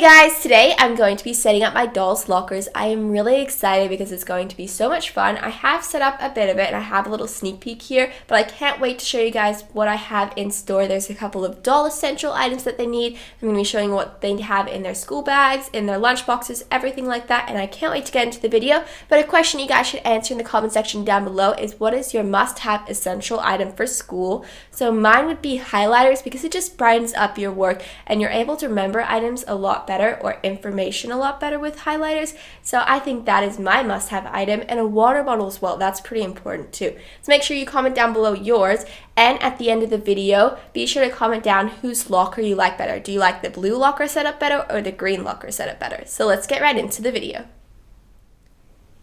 guys, today I'm going to be setting up my doll's lockers. I am really excited because it's going to be so much fun. I have set up a bit of it and I have a little sneak peek here, but I can't wait to show you guys what I have in store. There's a couple of doll essential items that they need. I'm going to be showing you what they have in their school bags, in their lunch boxes, everything like that, and I can't wait to get into the video. But a question you guys should answer in the comment section down below is, what is your must-have essential item for school? So mine would be highlighters because it just brightens up your work and you're able to remember items a lot better or information a lot better with highlighters. So I think that is my must-have item, and a water bottle as well. That's pretty important too. So make sure you comment down below yours, and at the end of the video be sure to comment down whose locker you like better. Do you like the blue locker setup better or the green locker setup better? So let's get right into the video.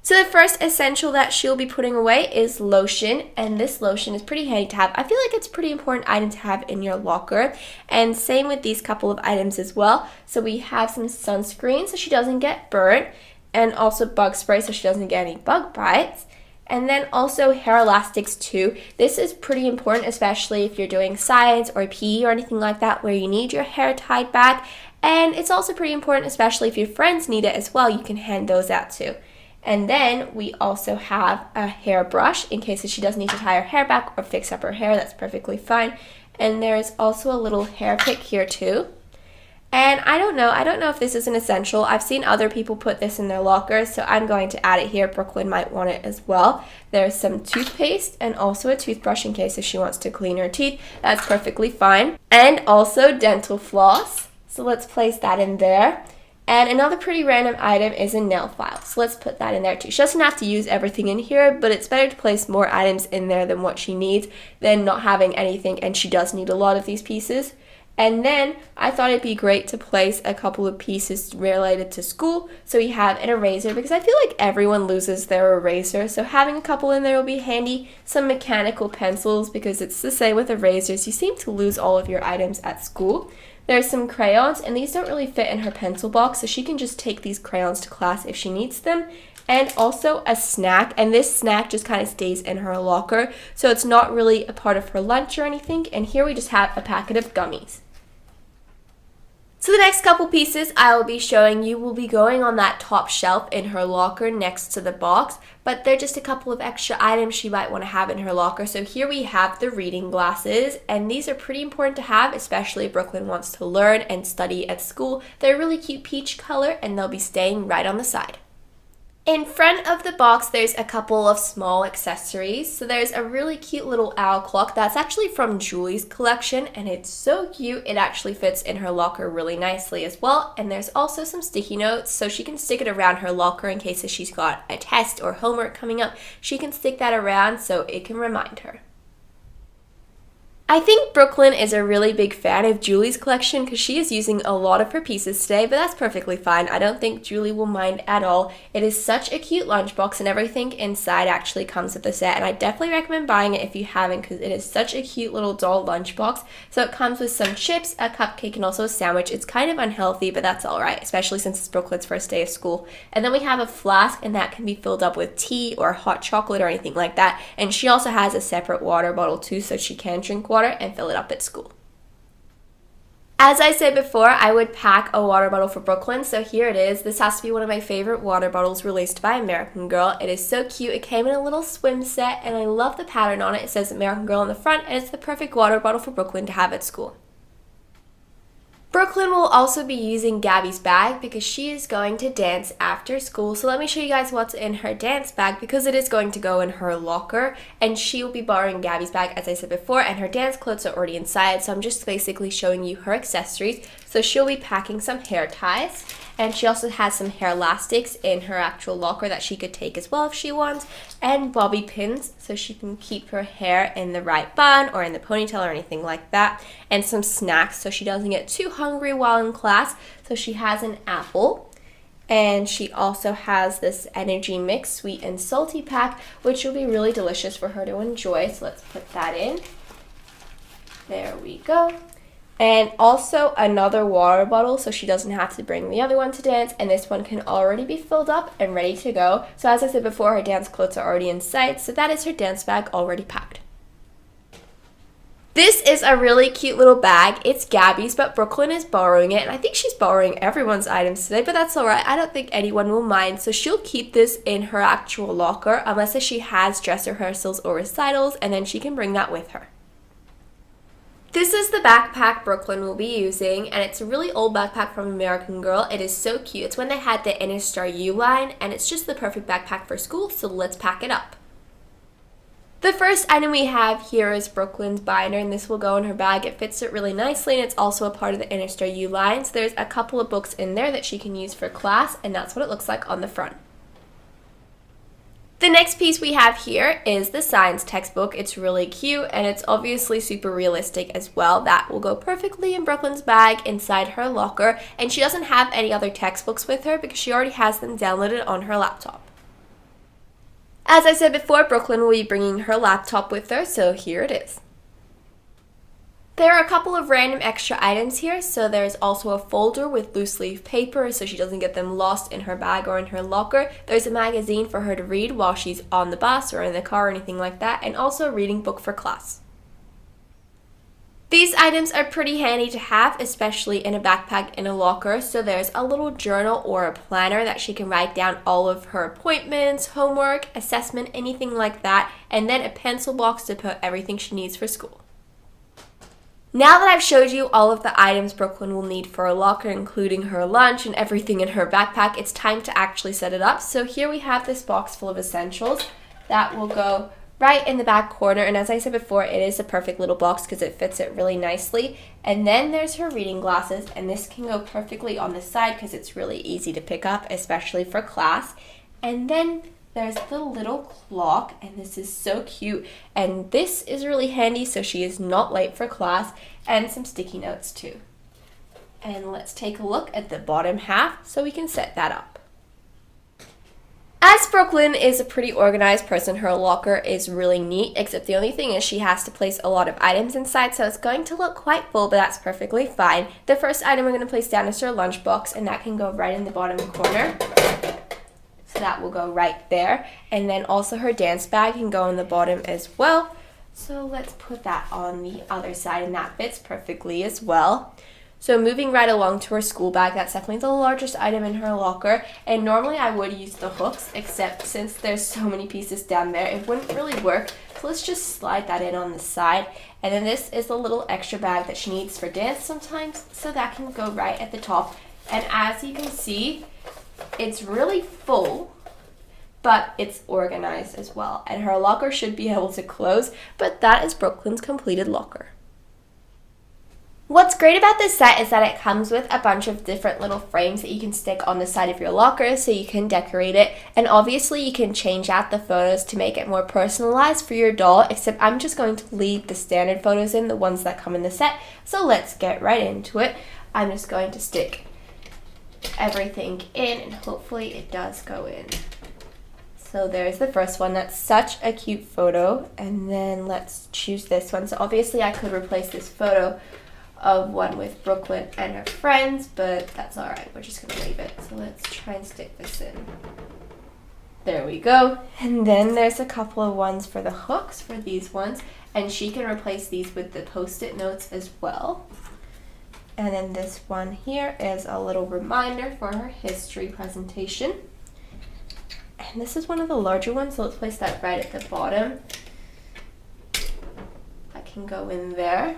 So the first essential that she'll be putting away is lotion, and this lotion is pretty handy to have. I feel like it's a pretty important item to have in your locker, and same with these couple of items as well. So we have some sunscreen so she doesn't get burnt, and also bug spray so she doesn't get any bug bites, and then also hair elastics too. This is pretty important, especially if you're doing science or PE or anything like that where you need your hair tied back, and it's also pretty important especially if your friends need it as well. You can hand those out too. And then we also have a hairbrush in case she does need to tie her hair back or fix up her hair. That's perfectly fine. And there's also a little hair pick here too. And I don't know if this is an essential. I've seen other people put this in their lockers, so I'm going to add it here. Brooklyn might want it as well. There's some toothpaste and also a toothbrush in case if she wants to clean her teeth. That's perfectly fine. And also dental floss. So let's place that in there. And another pretty random item is a nail file. So let's put that in there too. She doesn't have to use everything in here, but it's better to place more items in there than what she needs than not having anything, and she does need a lot of these pieces. And then I thought it'd be great to place a couple of pieces related to school. So we have an eraser because I feel like everyone loses their eraser. So having a couple in there will be handy. Some mechanical pencils because it's the same with erasers. You seem to lose all of your items at school. There's some crayons, and these don't really fit in her pencil box, so she can just take these crayons to class if she needs them. And also a snack, and this snack just kind of stays in her locker, so it's not really a part of her lunch or anything. And here we just have a packet of gummies. So the next couple pieces I will be showing you will be going on that top shelf in her locker next to the box, but they're just a couple of extra items she might want to have in her locker. So here we have the reading glasses, and these are pretty important to have, especially if Brooklyn wants to learn and study at school. They're a really cute peach color, and they'll be staying right on the side. In front of the box, there's a couple of small accessories. So there's a really cute little owl clock that's actually from Julie's collection, and it's so cute. It actually fits in her locker really nicely as well. And there's also some sticky notes, so she can stick it around her locker in case if she's got a test or homework coming up. She can stick that around so it can remind her. I think Brooklyn is a really big fan of Julie's collection because she is using a lot of her pieces today, but that's perfectly fine. I don't think Julie will mind at all. It is such a cute lunchbox, and everything inside actually comes with the set, and I definitely recommend buying it if you haven't because it is such a cute little doll lunchbox. So it comes with some chips, a cupcake, and also a sandwich. It's kind of unhealthy, but that's alright, especially since it's Brooklyn's first day of school. And then we have a flask, and that can be filled up with tea or hot chocolate or anything like that. And she also has a separate water bottle too, so she can drink water and fill it up at school. As I said before, I would pack a water bottle for Brooklyn, so here it is. This has to be one of my favorite water bottles released by American Girl. It is so cute. It came in a little swim set, and I love the pattern on it. It says American Girl on the front, and it's the perfect water bottle for Brooklyn to have at school. Brooklyn will also be using Gabby's bag because she is going to dance after school. So let me show you guys what's in her dance bag because it is going to go in her locker, and she will be borrowing Gabby's bag as I said before, and her dance clothes are already inside. So I'm just basically showing you her accessories. So she'll be packing some hair ties, and she also has some hair elastics in her actual locker that she could take as well if she wants, and bobby pins so she can keep her hair in the right bun or in the ponytail or anything like that, and some snacks so she doesn't get too hungry while in class. So she has an apple, and she also has this energy mix sweet and salty pack, which will be really delicious for her to enjoy. So let's put that in. There we go. And also another water bottle so she doesn't have to bring the other one to dance, and this one can already be filled up and ready to go. So as I said before, her dance clothes are already inside, so that is her dance bag already packed. This is a really cute little bag. It's Gabby's, but Brooklyn is borrowing it, and I think she's borrowing everyone's items today, but that's alright. I don't think anyone will mind, so she'll keep this in her actual locker unless she has dress rehearsals or recitals, and then she can bring that with her. This is the backpack Brooklyn will be using, and it's a really old backpack from American Girl. It is so cute. It's when they had the Inner Star U line, and it's just the perfect backpack for school, so let's pack it up. The first item we have here is Brooklyn's binder, and this will go in her bag. It fits it really nicely, and it's also a part of the Inner Star U line. So there's a couple of books in there that she can use for class, and that's what it looks like on the front. The next piece we have here is the science textbook. It's really cute, and it's obviously super realistic as well. That will go perfectly in Brooklyn's bag inside her locker, and she doesn't have any other textbooks with her because she already has them downloaded on her laptop. As I said before, Brooklyn will be bringing her laptop with her, so here it is. There are a couple of random extra items here, so there's also a folder with loose leaf paper so she doesn't get them lost in her bag or in her locker. There's a magazine for her to read while she's on the bus or in the car or anything like that, and also a reading book for class. These items are pretty handy to have, especially in a backpack in a locker. So there's a little journal or a planner that she can write down all of her appointments, homework, assessment, anything like that, and then a pencil box to put everything she needs for school. Now that I've showed you all of the items Brooklyn will need for a locker, including her lunch and everything in her backpack, it's time to actually set it up. So here we have this box full of essentials that will go right in the back corner, and as I said before, it is a perfect little box because it fits it really nicely. And then there's her reading glasses, and this can go perfectly on the side because it's really easy to pick up, especially for class. And then there's the little clock, and this is so cute, and this is really handy so she is not late for class, and some sticky notes too. And let's take a look at the bottom half so we can set that up. As Brooklyn is a pretty organized person, her locker is really neat, except the only thing is she has to place a lot of items inside, so it's going to look quite full, but that's perfectly fine. The first item we're going to place down is her lunchbox, and that can go right in the bottom corner. So that will go right there. And then also her dance bag can go in the bottom as well. So let's put that on the other side, and that fits perfectly as well. So moving right along to her school bag, that's definitely the largest item in her locker, and normally I would use the hooks, except since there's so many pieces down there, it wouldn't really work. So let's just slide that in on the side. And then this is the little extra bag that she needs for dance sometimes, so that can go right at the top. And as you can see, it's really full, but it's organized as well. And her locker should be able to close, but that is Brooklyn's completed locker. What's great about this set is that it comes with a bunch of different little frames that you can stick on the side of your locker so you can decorate it. And obviously you can change out the photos to make it more personalized for your doll, except I'm just going to leave the standard photos in, the ones that come in the set. So let's get right into it. I'm just going to stick everything in, and hopefully it does go in. So there's the first one. That's such a cute photo. And then let's choose this one. So obviously I could replace this photo of one with Brooklyn and her friends, but that's alright, we're just gonna leave it. So let's try and stick this in. There we go. And then there's a couple of ones for the hooks for these ones, and she can replace these with the post-it notes as well. And then this one here is a little reminder for her history presentation. And this is one of the larger ones, so let's place that right at the bottom. That can go in there.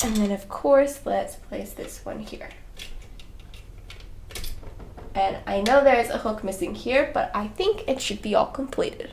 And then of course, let's place this one here. And I know there's a hook missing here, but I think it should be all completed.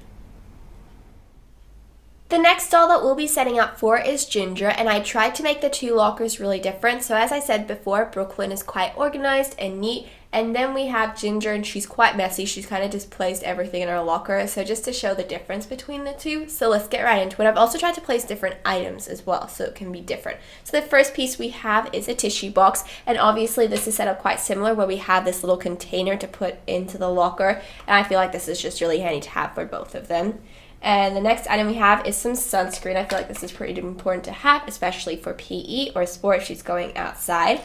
The next doll that we'll be setting up for is Ginger, and I tried to make the two lockers really different. So as I said before, Brooklyn is quite organized and neat, and then we have Ginger, and she's quite messy. She's kind of displaced everything in her locker, so just to show the difference between the two. So let's get right into it. I've also tried to place different items as well, so it can be different. So the first piece we have is a tissue box, and obviously this is set up quite similar where we have this little container to put into the locker, and I feel like this is just really handy to have for both of them. And the next item we have is some sunscreen. I feel like this is pretty important to have, especially for PE or sport if she's going outside.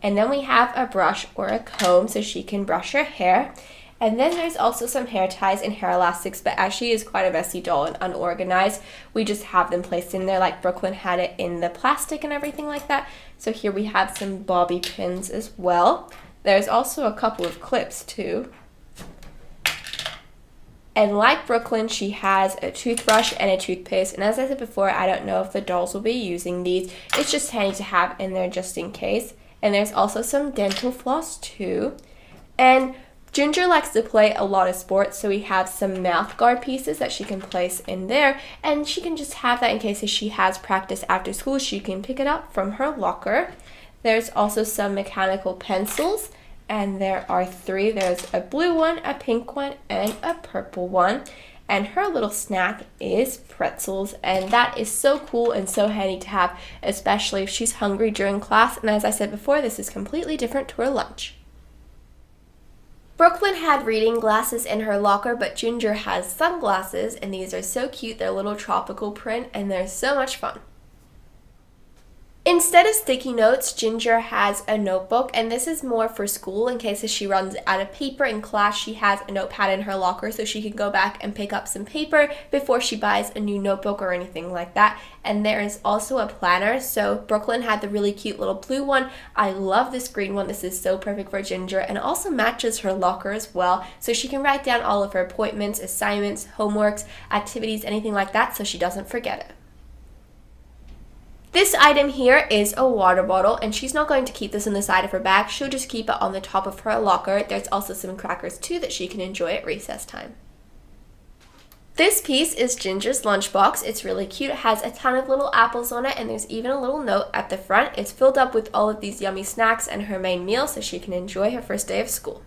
And then we have a brush or a comb so she can brush her hair. And then there's also some hair ties and hair elastics, but as she is quite a messy doll and unorganized, we just have them placed in there like Brooklyn had it in the plastic and everything like that. So here we have some bobby pins as well. There's also a couple of clips too. And like Brooklyn, she has a toothbrush and a toothpaste. And as I said before, I don't know if the dolls will be using these. It's just handy to have in there just in case. And there's also some dental floss too. And Ginger likes to play a lot of sports, so we have some mouth guard pieces that she can place in there. And she can just have that in case if she has practice after school, she can pick it up from her locker. There's also some mechanical pencils. And there are 3. There's a blue one, a pink one, and a purple one. And her little snack is pretzels. And that is so cool and so handy to have, especially if she's hungry during class. And as I said before, this is completely different to her lunch. Brooklyn had reading glasses in her locker, but Ginger has sunglasses. And these are so cute. They're little tropical print, and they're so much fun. Instead of sticky notes, Ginger has a notebook, and this is more for school in case if she runs out of paper in class. She has a notepad in her locker so she can go back and pick up some paper before she buys a new notebook or anything like that. And there is also a planner. So Brooklyn had the really cute little blue one. I love this green one. This is so perfect for Ginger, and it also matches her locker as well. So she can write down all of her appointments, assignments, homeworks, activities, anything like that so she doesn't forget it. This item here is a water bottle, and she's not going to keep this on the side of her bag. She'll just keep it on the top of her locker. There's also some crackers too that she can enjoy at recess time. This piece is Ginger's lunchbox. It's really cute. It has a ton of little apples on it, and there's even a little note at the front. It's filled up with all of these yummy snacks and her main meal so she can enjoy her first day of school.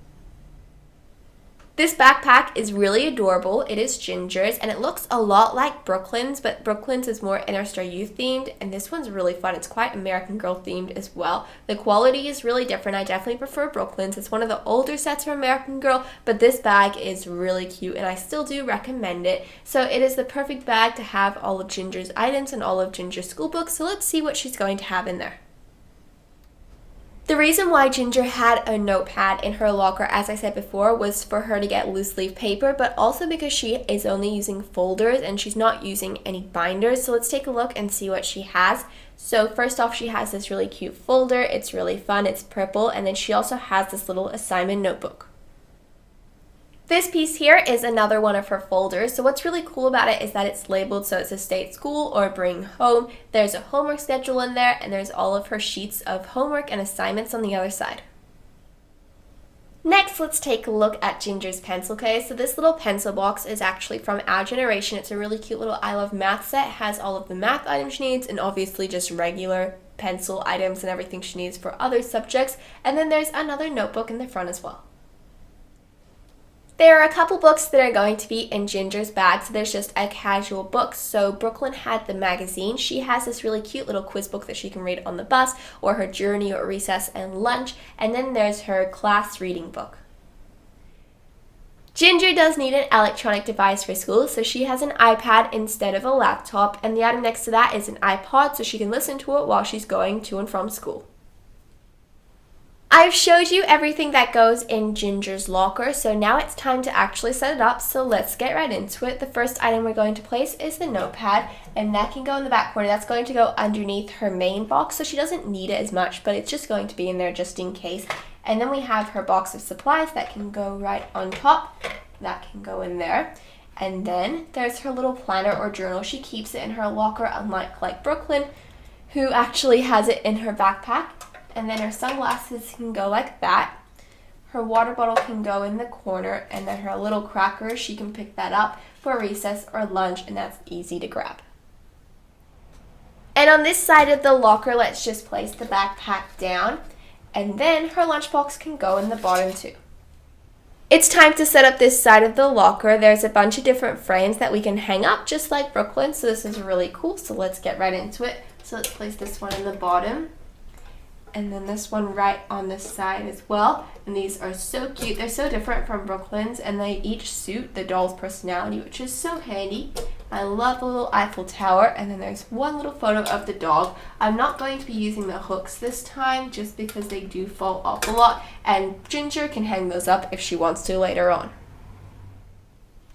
This backpack is really adorable. It is Ginger's, and it looks a lot like Brooklyn's, but Brooklyn's is more Inner Star Youth themed, and this one's really fun. It's quite American Girl themed as well. The quality is really different. I definitely prefer Brooklyn's. It's one of the older sets from American Girl, but this bag is really cute, and I still do recommend it. So it is the perfect bag to have all of Ginger's items and all of Ginger's school books, so let's see what she's going to have in there. The reason why Ginger had a notepad in her locker, as I said before, was for her to get loose leaf paper, but also because she is only using folders and she's not using any binders. So let's take a look and see what she has. So first off, she has this really cute folder. It's really fun. It's purple. And then she also has this little assignment notebook. This piece here is another one of her folders. So what's really cool about it is that it's labeled so it's a stay at school or bring home. There's a homework schedule in there, and there's all of her sheets of homework and assignments on the other side. Next, let's take a look at Ginger's pencil case. So this little pencil box is actually from our generation. It's a really cute little I Love Math set. It has all of the math items she needs and obviously just regular pencil items and everything she needs for other subjects. And then there's another notebook in the front as well. There are a couple books that are going to be in Ginger's bag, so there's just a casual book. So Brooklyn had the magazine. She has this really cute little quiz book that she can read on the bus or her journey or recess and lunch. And then there's her class reading book. Ginger does need an electronic device for school, so she has an iPad instead of a laptop. And the item next to that is an iPod, so she can listen to it while she's going to and from school. I've showed you everything that goes in Ginger's locker, so now it's time to actually set it up, so let's get right into it. The first item we're going to place is the notepad, and that can go in the back corner. That's going to go underneath her main box, so she doesn't need it as much, but it's just going to be in there just in case. And then we have her box of supplies that can go right on top. That can go in there. And then there's her little planner or journal. She keeps it in her locker, unlike Brooklyn, who actually has it in her backpack. And then her sunglasses can go like that. Her water bottle can go in the corner, and then her little cracker, she can pick that up for recess or lunch, and that's easy to grab. And on this side of the locker, let's just place the backpack down, and then her lunchbox can go in the bottom too. It's time to set up this side of the locker. There's a bunch of different frames that we can hang up, just like Brooklyn, so this is really cool, so let's get right into it. So let's place this one in the bottom. And then this one right on this side as well. And these are so cute. They're so different from Brooklyn's, and they each suit the doll's personality, which is so handy. I love the little Eiffel Tower, and then there's one little photo of the dog. I'm not going to be using the hooks this time just because they do fall off a lot, and Ginger can hang those up if she wants to later on.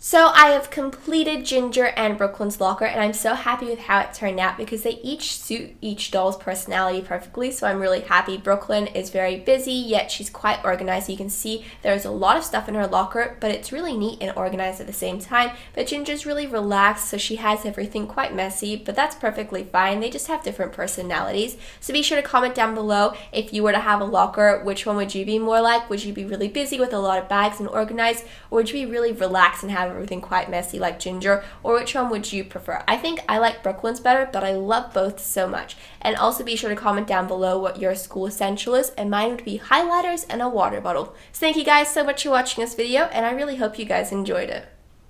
So I have completed Ginger and Brooklyn's locker, and I'm so happy with how it turned out because they each suit each doll's personality perfectly, so I'm really happy. Brooklyn is very busy, yet she's quite organized. You can see there's a lot of stuff in her locker, but it's really neat and organized at the same time. But Ginger's really relaxed, so she has everything quite messy, but that's perfectly fine. They just have different personalities. So be sure to comment down below if you were to have a locker, which one would you be more like? Would you be really busy with a lot of bags and organized, or would you be really relaxed and have everything quite messy like Ginger, or which one would you prefer? I think I like Brooklyn's better, but I love both so much. And also be sure to comment down below what your school essential is, and mine would be highlighters and a water bottle. So thank you guys so much for watching this video, and I really hope you guys enjoyed it.